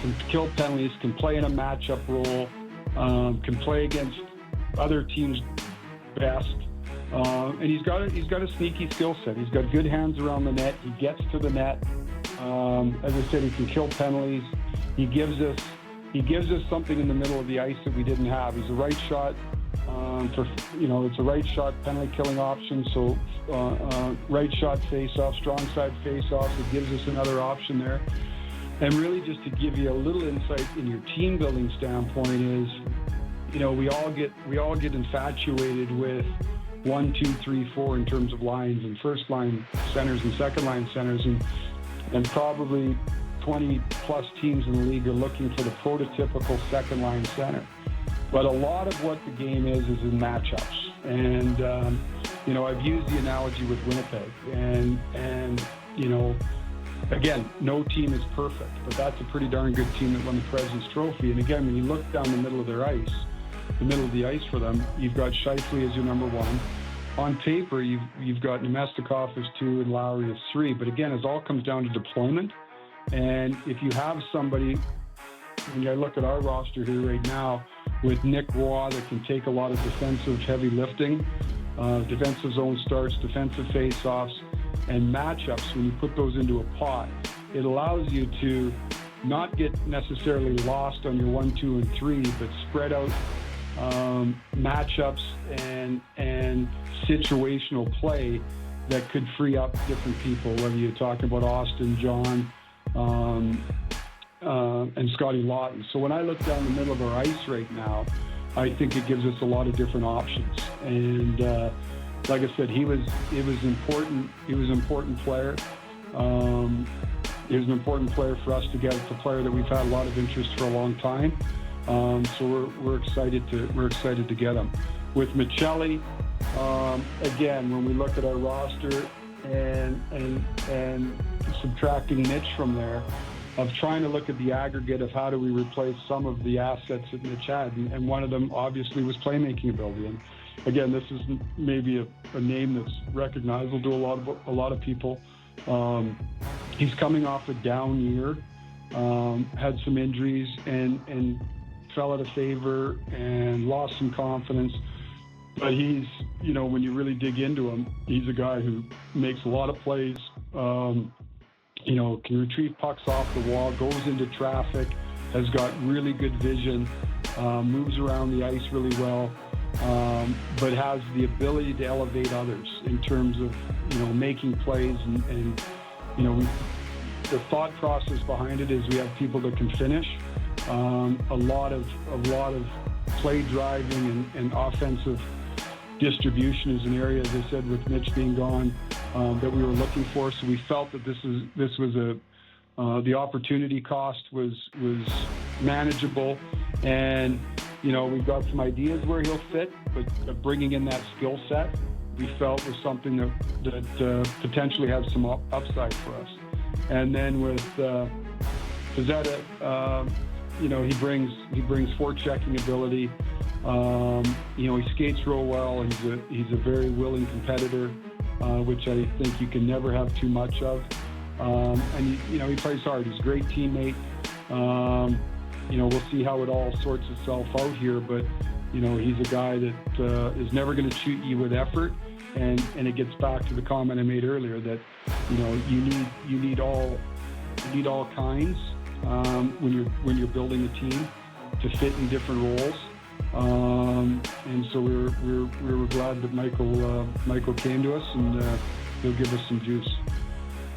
can kill penalties, can play in a matchup role, can play against other teams' best, and he's got a sneaky skill set. He's got good hands around the net. He gets to the net. As I said, he can kill penalties. He gives us something in the middle of the ice that we didn't have. He's a right shot. It's a right shot penalty killing option. So right shot face-off, strong side face-off. It gives us another option there. And really, just to give you a little insight in your team building standpoint is, we all get infatuated with 1, 2, 3, 4 in terms of lines and first line centers and second line centers, and probably 20 plus teams in the league are looking for the prototypical second line center. But a lot of what the game is in matchups. And, I've used the analogy with Winnipeg. And again, no team is perfect, but that's a pretty darn good team that won the President's Trophy. And again, when you look down the middle of the ice for them, you've got Scheifele as your number one. On paper, you've got Nemestikov as 2 and Lowry as 3. But again, it all comes down to deployment. And if you have somebody, when I look at our roster here right now, with Nick Roy that can take a lot of defensive heavy lifting, defensive zone starts, defensive face-offs, and matchups, when you put those into a pot, it allows you to not get necessarily lost on your 1, 2, and 3, but spread out matchups and situational play that could free up different people, whether you're talking about Austin, John, and Scotty Lawton. So when I look down the middle of our ice right now, I think it gives us a lot of different options. And like I said, he was important. He was an important player. He was an important player for us to get. It's a player that we've had a lot of interest for a long time. So we're excited to get him. With Michelli, again, when we look at our roster and subtracting Mitch from there, of trying to look at the aggregate of how do we replace some of the assets that Mitch had, and one of them obviously was playmaking ability. And again, this is maybe a name that's recognizable to a lot of people. He's coming off a down year, had some injuries and fell out of favor and lost some confidence. But he's, when you really dig into him, he's a guy who makes a lot of plays, can retrieve pucks off the wall, goes into traffic, has got really good vision, moves around the ice really well, but has the ability to elevate others in terms of, making plays and the thought process behind it is we have people that can finish. A lot of play driving and offensive distribution is an area, as I said, with Mitch being gone, that we were looking for. So we felt that this was the opportunity cost was manageable, and we've got some ideas where he'll fit, but bringing in that skill set we felt was something that potentially has some upside for us. And then with Pizzetta, he brings forechecking ability. He skates real well. He's a very willing competitor, which I think you can never have too much of. And he plays hard. He's a great teammate. We'll see how it all sorts itself out here, but he's a guy that is never going to cheat you with effort. And it gets back to the comment I made earlier that you need all kinds when you're building a team to fit in different roles. And so we were glad that Michael came to us, and he'll give us some juice.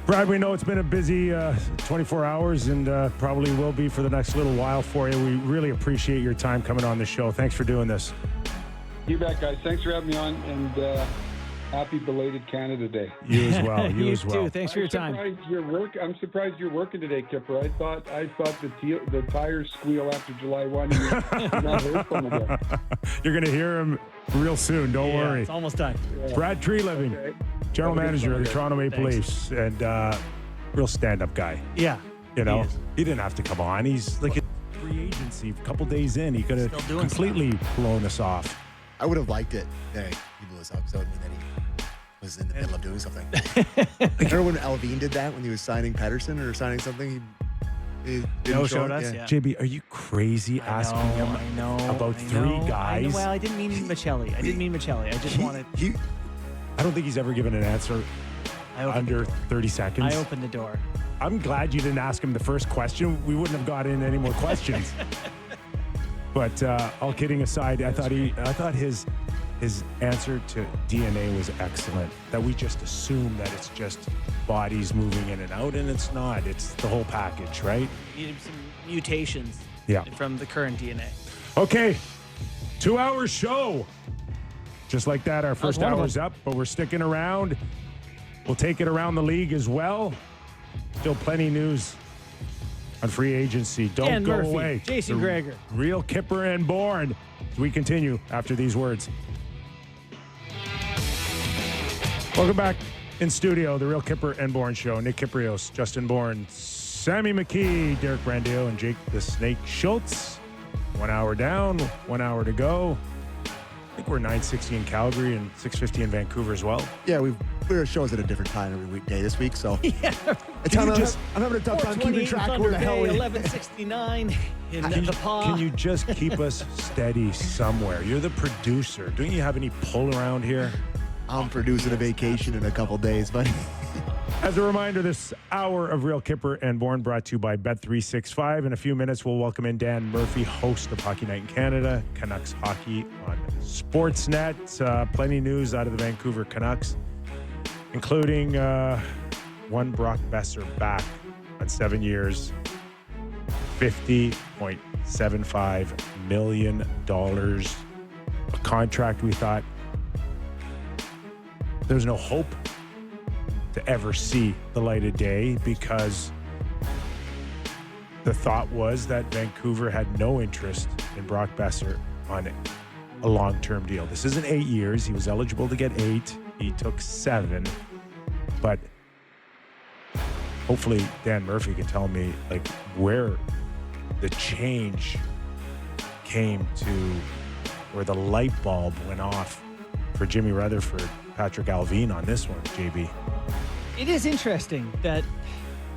Brad, we know it's been a busy 24 hours and probably will be for the next little while for you. We really appreciate your time coming on the show. Thanks for doing this. You bet, guys. Thanks for having me on, and happy belated Canada Day. You as well. You as well. Too. Thanks for your time. I'm surprised you're working today, Kipper. I thought the tires squeal after July 1. And you're not heard from again. You're going to hear him real soon. Don't worry. It's almost time. Yeah. Brad Treliving, okay. General Manager of the Toronto Maple Leafs, and real stand-up guy. Yeah. He didn't have to come on. He's like a free agency. A couple days in, he could have completely blown us off. I would have liked it. He blew us up, so it would mean that he was in the middle of doing something. Remember when Alvin did that when he was signing Pettersson or signing something? They No didn't show showed it, us. Yeah. JB, are you crazy asking him about three guys? Well, I didn't mean Michelli. I just wanted. I don't think he's ever given an answer I opened under the door. 30 seconds. I opened the door. I'm glad you didn't ask him the first question. We wouldn't have got in any more questions. But all kidding aside, I thought his answer to DNA was excellent. That we just assume that it's just bodies moving in and out, and it's not. It's the whole package, right? Needed some mutations. Yeah. From the current DNA. Okay, 2-hour show. Just like that, our first one of hour's up, but we're sticking around. We'll take it around the league as well. Still plenty news on free agency. Don't Dan go Murphy, away. Jason The Greger. Real Kipper and Bourne. As we continue after these words. Welcome back in studio, the Real Kipper and Bourne Show. Nick Kiprios, Justin Bourne, Sammy McKee, Derek Brandio, and Jake the Snake Schultz. 1 hour down, 1 hour to go. I think we're 9:60 in Calgary and 6:50 in Vancouver as well. Yeah, we're shows at a different time every weekday this week, so Yeah. I'm having a tough time keeping track of where the hell we 1169 in the paw. Can you just keep us steady somewhere? You're the producer. Don't you have any pull around here? I'm producing a vacation in a couple days, but As a reminder, this hour of Real Kipper and Bourne brought to you by Bet365. In a few minutes, we'll welcome in Dan Murphy, host of Hockey Night in Canada, Canucks Hockey on Sportsnet. Plenty of news out of the Vancouver Canucks, including one Brock Besser back on 7 years, $50.75 million. A contract we thought there's no hope to ever see the light of day, because the thought was that Vancouver had no interest in Brock Besser on a long-term deal. This isn't 8 years. He was eligible to get 8. He took 7. But hopefully Dan Murphy can tell me like where the change came to, where the light bulb went off for Jimmy Rutherford, Patrick Alvin on this one, JB. It is interesting that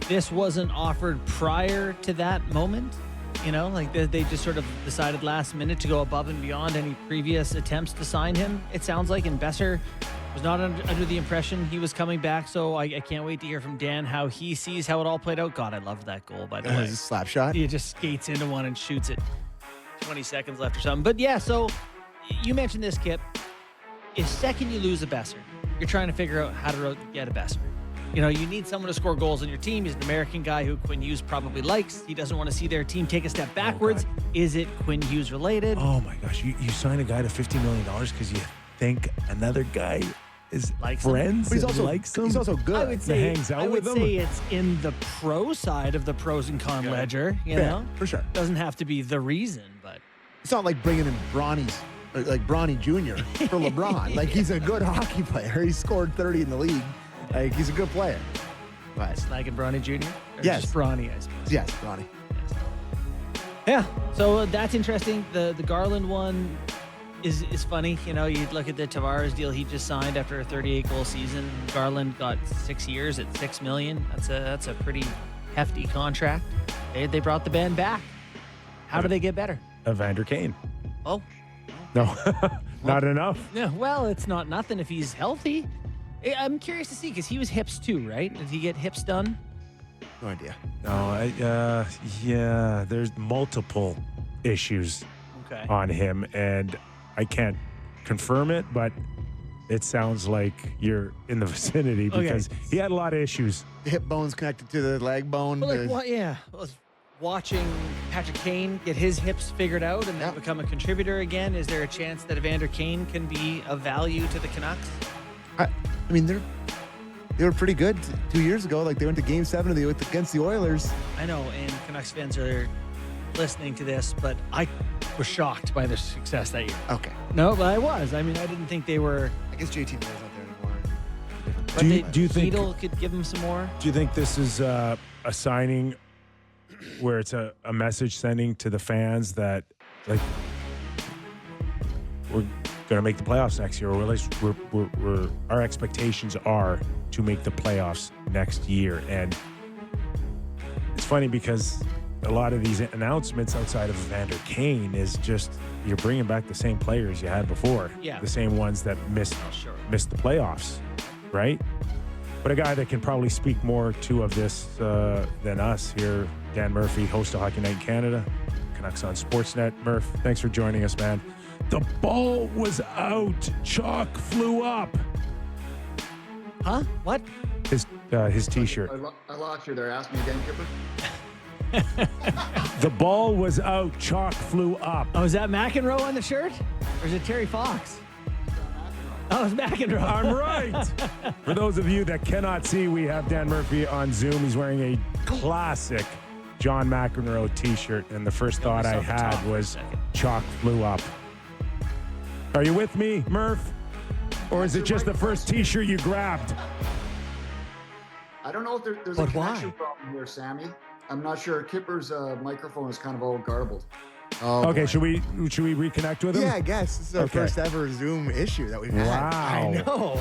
this wasn't offered prior to that moment. You know, like they just sort of decided last minute to go above and beyond any previous attempts to sign him. It sounds like, and Besser was not under the impression he was coming back. So I can't wait to hear from Dan how he sees how it all played out. God, I loved that goal, by the way. a slap shot. He just skates into one and shoots it. 20 seconds left or something. But yeah, so you mentioned this, Kip. If second you lose a Besser, you're trying to figure out how to get a Besser. You know, you need someone to score goals on your team. He's an American guy who Quinn Hughes probably likes. He doesn't want to see their team take a step backwards. Is it Quinn Hughes related? Oh my gosh, you sign a guy to $50 million because you think another guy is Likes him. friends But he's and also likes him? he's also good. I would say, hangs out I would with say him? it's in the pro side of the pros and con ledger. You Fair, know, for sure. doesn't have to be the reason, but It's not like bringing in Bronny Jr. for LeBron. Like, he's a good hockey player. He scored 30 in the league. Like, he's a good player. But snagging Bronny Jr. Or Yes. just Bronny, I suppose. yes, Bronny. Yeah, so that's interesting. The Garland one is funny. You know, you look at the Tavares deal he just signed after a 38-goal season. Garland got 6 years at $6 million. That's a pretty hefty contract. They brought the band back. How do they get better? Evander Kane. Oh, No, not enough. yeah. Well, it's not nothing if he's healthy. I'm curious to see because he was hips too, right? Did he get hips done? No idea. No, yeah, there's multiple issues Okay. on him, and I can't confirm it, but it sounds like you're in the vicinity because he had a lot of issues. The hip bone's connected to the leg bone. Well, like There's- what? Yeah. Well, watching Patrick Kane get his hips figured out and then become a contributor again. Is there a chance that Evander Kane can be of value to the Canucks? I mean, they were pretty good 2 years ago. Like, they went to Game 7 against the Oilers. I know, and Canucks fans are listening to this, but I was shocked by their success that year. Okay. No, but I was. I mean, I didn't think they were. I guess JT Moore's not there anymore. But Do you think? Beadle could give them some more? Do you think this is a signing where it's a message sending to the fans that, like, we're going to make the playoffs next year, or at least we're our expectations are to make the playoffs next year? And it's funny because a lot of these announcements outside of Evander Kane is just you're bringing back the same players you had before. Yeah. The same ones that missed the playoffs, right? But a guy that can probably speak more to of this than us here, Dan Murphy, host of Hockey Night in Canada, Canucks on Sportsnet. Murph, thanks for joining us, man. The ball was out. Chalk flew up. Huh? What? His T-shirt. I lost you there. Ask me again, Kipper. The ball was out. Chalk flew up. Oh, is that McEnroe on the shirt? Or is it Terry Fox? Oh, it's McEnroe. I'm right. For those of you that cannot see, we have Dan Murphy on Zoom. He's wearing a classic John McEnroe T-shirt, and the first thought I had was Chalk flew up. Are you with me, Murph? Or is it just the first T-shirt you grabbed? I don't know if there's a connection problem here, Sammy. I'm not sure. Kipper's microphone is kind of all garbled. Oh, okay, boy. should we reconnect with him? Yeah, I guess this is our Okay. first ever Zoom issue that we've had. Wow. I know.